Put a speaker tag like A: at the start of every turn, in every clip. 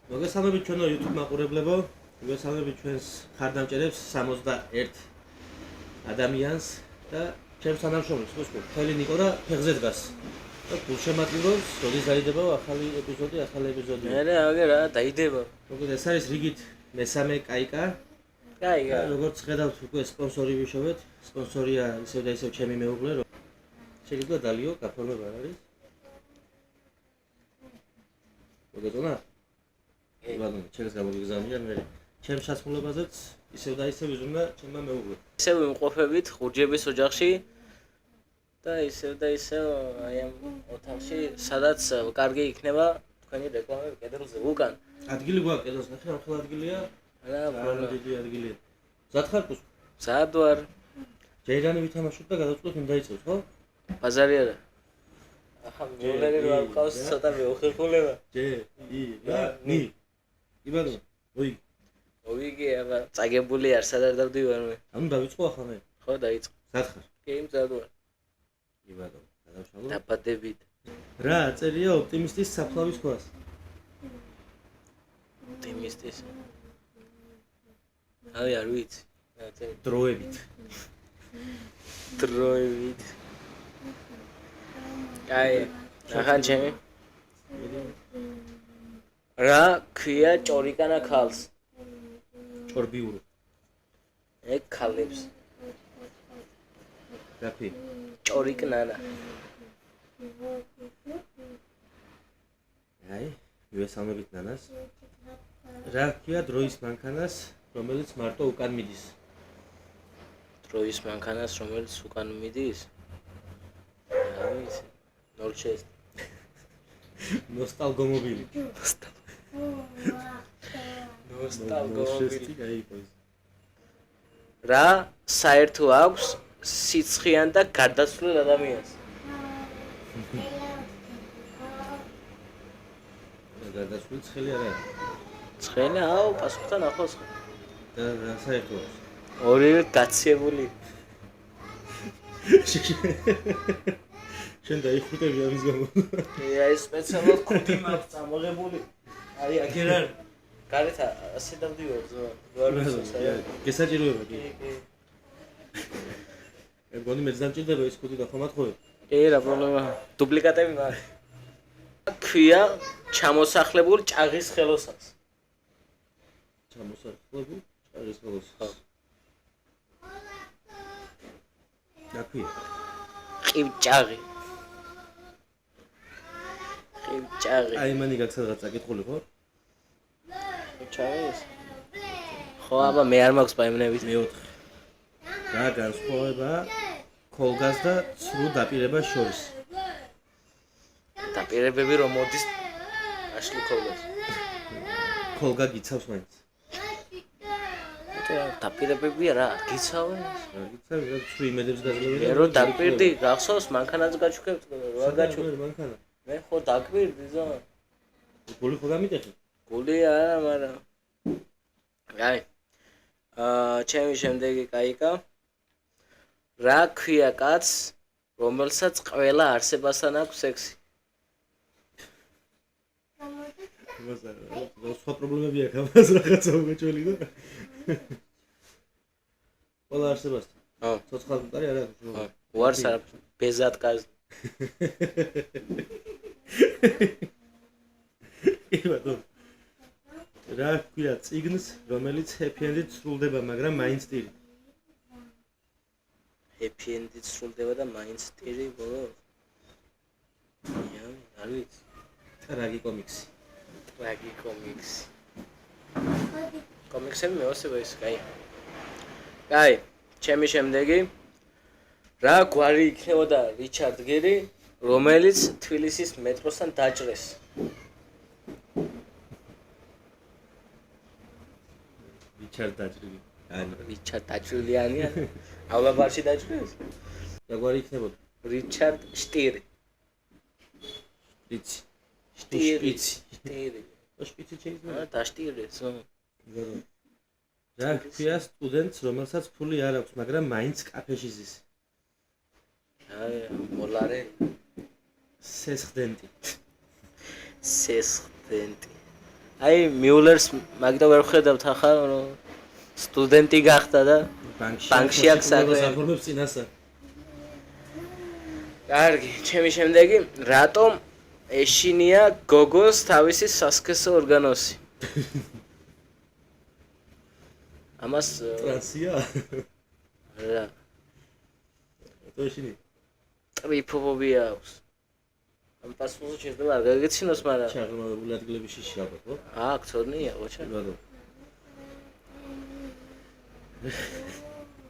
A: მოგესალმებით ჩვენო YouTube მაყურებლებო. მოგესალმებით ჩვენს ხარდამჭერებს 61 ადამიანს და ჩემს თანამშრომლებს, ხო, ხელი ნიკო და ფეხზე დგას. და გულშემატკივრობს, როდის დაიდება ახალი ეპიზოდი.
B: მე რა დაიდება.
A: მოგეთ ეს არის რიგით მესამე კაიკა.
B: კაიკა.
A: როგორც ხედავთ, უკვე სპონსორი ვიშოვეთ. სპონსორია ისევ და ისევ ჩემი მეუღლე, რომ შეიძლება დალიო გაფორმება არის. მოგეთონა? ბატონო, ჩემს გამოგიგზავნიან მე. ჩემს შესრულებაზეც ისევ და ისევ ვიზრუნდა ჩემმა მეუღლე.
B: ისევ იმყოფებით ხურჯების ოჯახში და ისევ აი ამ ოთახში, სადაც კარგი იქნება თქვენი რეკლამები კედელზე უკან.
A: ადგილი გვაქვს კედელს, ნახე, ახლა ადგილია.
B: რა პრობლემა.
A: დიდი ადგილია. ზათხარკუს.
B: სად ვარ?
A: ჯეირანი ვითამაშოთ და გადავწყვეტ ვინ დაიწყებს, ხო?
B: ბაზარი არა. ახლა მოლერი რა ვყავს ცოტა მეუხერხულება.
A: ნი. იბადო.
B: ოიგი, აბა წაგებული არ სადარ დავდივარ მე.
A: ანუ დავიწყო ახლა მე.
B: ხო, დაიწყო.
A: სათხარ.
B: კი, მზად ვარ.
A: იბადო. გადავშალო.
B: დაბადებით.
A: რა წერია ოპტიმისტის საფლავის ქვას?
B: ოპტიმისტის. აი, არ ვიცი. რა წერია?
A: დროებით.
B: დროებით. აი, ახან ჩემი. რა ქვია ჭორიკანა ქალს?
A: ჭორბიურო.
B: ეგ ქალებს.
A: რა ქვია?
B: ჭორიკნანა.
A: აი, მივესალმებით ნანას. რა ქვია დროის მანქანას, რომელიც მარტო უკან მიდის?
B: დროის მანქანას, რომელიც უკან მიდის? რა ვიცი. 06.
A: ნოსტალგომობილი.
B: ნოსტალგომობილი.
A: აი, ყოს.
B: რა საერთო აქვს სიცხიან და გარდაცვლილ ადამიანს?
A: გადასული ცხელი არა.
B: ცხელი, აუ, პასუხთან ახლოს.
A: და რა საერთო აქვს?
B: ორივე გაციებული.
A: შენ დაიხუტები ამის გამო.
B: აი, სპეციალურად ხუთი მაქვს წამოღებული. აი, აგერ არ. გარეთ ასე დავდივარ ზო. ვარ მოსა.
A: გესაჭიროება კი.
B: კი.
A: ეგონი მეც დამჭირდება ის ხუთი და ხომ ათხოვე?
B: კი, რა პრობლემა. დუპლიკატები მაქვს. ქვია ჩამოსახლებულ ჭაღის ხელოსანს.
A: ჩამოსახლებულ ჭაღის ხელოსანს. რა ქვია?
B: ყივჭაღი. ყივჭაღი.
A: აი მანი გაქვს სადღაც წაკითხული ხო?
B: ყივჭაღის. ხო, აბა მე არ მაქვს პაიმნებით.
A: მეოთხე. რა განსხვავება ქოლგას და ცრუ დაპირებას შორის?
B: დაპირებები რომ მოდის აშლი ქოლგას.
A: ქოლგა გიცავს მაინც.
B: დაპირებები რა გიცავენ?
A: რა გიცავ, რა ცრუ იმედებს გაძლევენ.
B: მე რომ დაპირდი, გახსოვს მანქანაც გაჩუქებთ, რა გაჩუქ.
A: მანქანა.
B: მე ხო დაკვირდი ზო.
A: გული ხო გამიტეხე?
B: გული არა, მაგრამ აი. ჩემი შემდეგი კაიკა. რა ქვია კაცს, რომელსაც ყველა არსებასთან აქვს სექსი?
A: სხვა პრობლემები აქვს ამას რაღაცა უგეჭველი და ყველა არსებასთან.
B: ხო.
A: ცოცხალ არ აქვს.
B: ხო. უარს არ ბეზატკას.
A: იბადო. რა ქვია წიგნს, რომელიც ჰეპი-ენდით სრულდება, მაგრამ მაინც ტირი?
B: ჰეპი-ენდით სრულდება და მაინც ტირი ბოლოს? არ ვიცი.
A: ტრაგი კომიქსი.
B: ტრაგი კომიქსი. კომიქსები მეოსება ის, კაი. კაი, ჩემი შემდეგი. რა გვარი იქნებოდა რიჩარდ გერი, რომელიც თბილისის მეტროსთან დაჭრეს?
A: რიჩარდ დაჭრილი. ანუ
B: რიჩარდ დაჭრილიანია? ავლაბარში დაჭრეს?
A: რა გვარი იქნებოდა?
B: რიჩარდ შტირი.
A: შპიცი.
B: შტირი.
A: შპიცი შეიძლება?
B: დაშტირეს.
A: რა ქვია სტუდენტს, რომელსაც ფული არ აქვს, მაგრამ მაინც კაფეში ზის?
B: აი, მოლარე.
A: სესხდენტი.
B: სესხდენტი. აი მიულერს მაგიტო ვერ ხედავთ ახლა რომ სტუდენტი გახდა და ბანკში აქვს საქმე.
A: საფორმებს წინასა.
B: კარგი, ჩემი შემდეგი, რატომ ეშინია გოგოს თავისი სასქესო ორგანოსი? ამას
A: ტრანსია?
B: რა,
A: თოშინი.
B: ტრიფობია აქვს. ამ პასუხი შეიძლება არ გაგეცინოს, მაგრამ
A: ჩაღრმავებული ადგილების შიში ალბათ, ხო?
B: აქ ცოდნია, ოჩა.
A: ბატონო.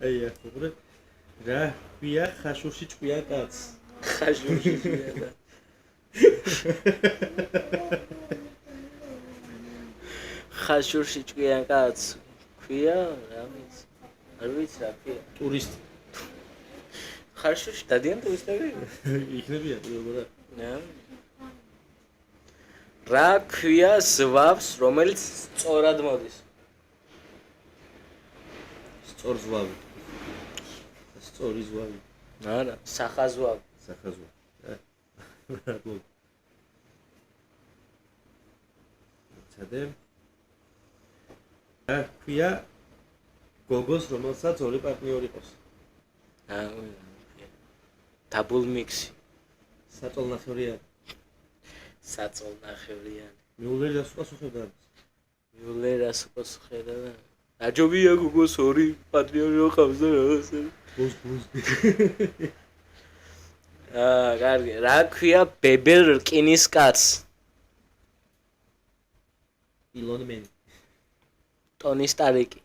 A: აი, ახლა რა, ვია ხაშურში ჭკვიან კაცს.
B: ხაშურში და ხაშურში ჭკვიან კაცს ქვია, რა ვიცი. არ ვიცი რა ქვია.
A: ტურისტი.
B: ხაშურში დადიან ტურისტები?
A: იქნებიან, როგორ არა?
B: რა ქვია ზვავს, რომელიც სწორად მოდის?
A: სწორ ზვავი. სწორი ზვავი.
B: არა, სახაზვავი.
A: სახაზო. ცადე. რა ქვია გოგოს, რომელსაც ორი პარტნიორი ყავს?
B: დაბულ მიქსი.
A: საწოლნახევრიანი.
B: საწოლნახევრიანი.
A: მიულერას უპასუხებდა.
B: მიულერას უპასუხებდა. აჯობია გოგოს ორი პარტნიორი რო ყავს და რაღაცა.
A: ბუს.
B: კარგი, რა ქვია ბებერ რკინის კაცს?
A: ილონ მენი.
B: ტონი სტარიკი.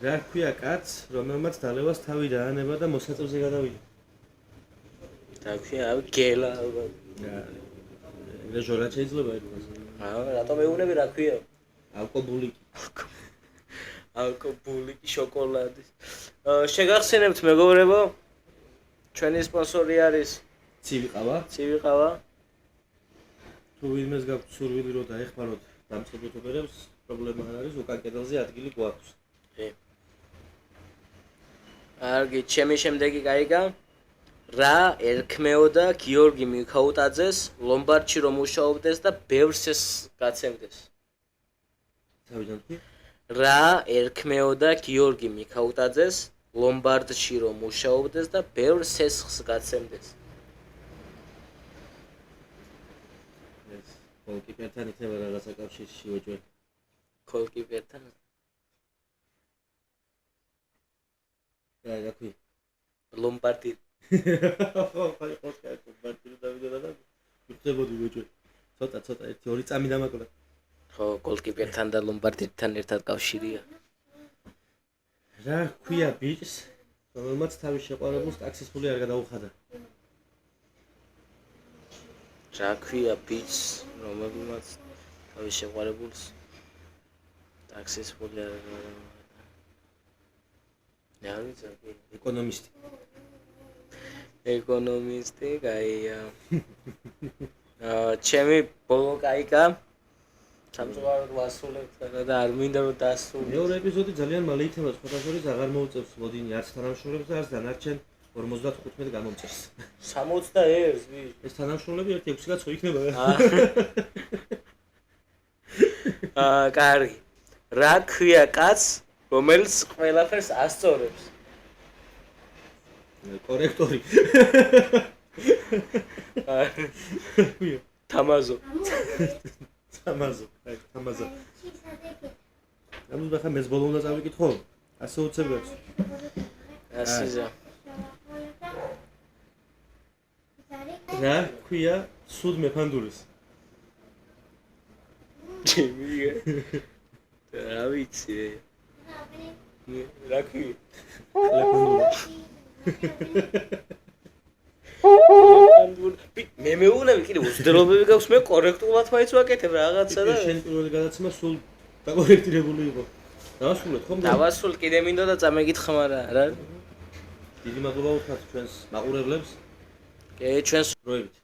A: რა ქვია კაცს, რომელმაც დალევას თავი დაანება და მოსაწევზე გადავიდა?
B: რა ქვია, გელა ალბათ.
A: რა ჟორა შეიძლება იყოს?
B: რატომ ეუბნები რა ქვია?
A: ალკობულიკი.
B: ალკობულიკი შოკოლადის. შეგახსენებთ მეგობრებო, ჩვენი სპონსორი არის
A: ცივი ყავა.
B: ცივი ყავა.
A: თუ ვინმეს გაქვთ სურვილი რომ დაეხმაროთ დამწყებელ ოფერებს, პრობლემა არ არის, უკან კედელზე ადგილი გვაქვს.
B: კარგი, ჩემი შემდეგი კაიგა. რა ერქმეოდა გიორგი მიქაუტაძეს ლომბარდში რომ მუშაობდეს და ბევრს ეს გაცემდეს?
A: თავიდან თქვი?
B: რა ერქმეოდა გიორგი მიქაუტაძეს ლომბარდში რომ მუშაობდეს და ბევრს ეს გაცემდეს?
A: ეს კოლკიპერთან იქნება რაღაცა კავშირში ვეჭვე.
B: კოლკიპერთან?
A: რა თქვი?
B: ლომბარდი.
A: აი ხოთქა ლომბარდი დავიდოდა და ვიწებოდი ვეჭვე. ცოტა 1-2 წამი დამაკლა.
B: ხო, კოლკიპერთან და ლომბარდიდან ერთად კავშირია.
A: რა ქვია ბიჭს, რომელმაც თავის შეყვარებულს ტაქსის ფული არ გადაუხადა?
B: რა ქვია ბიჭს, რომელმაც თავის შეყვარებულს ტაქსის ფული არ გადაუხადა? რა ვიცი,
A: ეკონომისტი.
B: ეკონომისტი, კაია. ჩემი ბოლო კაიკა. სამწუხაროდ ვასრულებთ და არ მინდა რომ დასრულდეს.
A: მეორე ეპიზოდი ძალიან მალე იქნება, სხვათა შორის აღარ მოუწევს ლოდინი არც თანამშრომლებს და არც დანარჩენ 55 გამომწერს.
B: 61-ს ვი.
A: ეს თანამშრომლები 1-6 კაცო იქნება.
B: კარგი. რა ქვია კაცს, რომელიც ყველაფერს ასწორებს?
A: კორექტორი.
B: თამაზო.
A: თამაზო. ამის ახლა მეც ბოლო უნდა წავიკითხო. 120 გაქვს.
B: ასიზა.
A: რა ქვია სუდ მეფანდურის?
B: ჩემია. რა ვიცი. რა ქვია? მე მეუბნები კიდე უზრდელობები გაქვს, მე კორექტულად მაინც ვაკეთებ რაღაცა და
A: შენ პირველი გადაცემა სულ დაკორექტირებული იყო. დავასრულეთ ხომ?
B: დავასრულეთ, კიდე მინდო და წამეკითხა, მაგრამ რა?
A: დიდი მადლობა უთხრათ ჩვენს მაყურებლებს.
B: კი, ჩვენს
A: დროებით.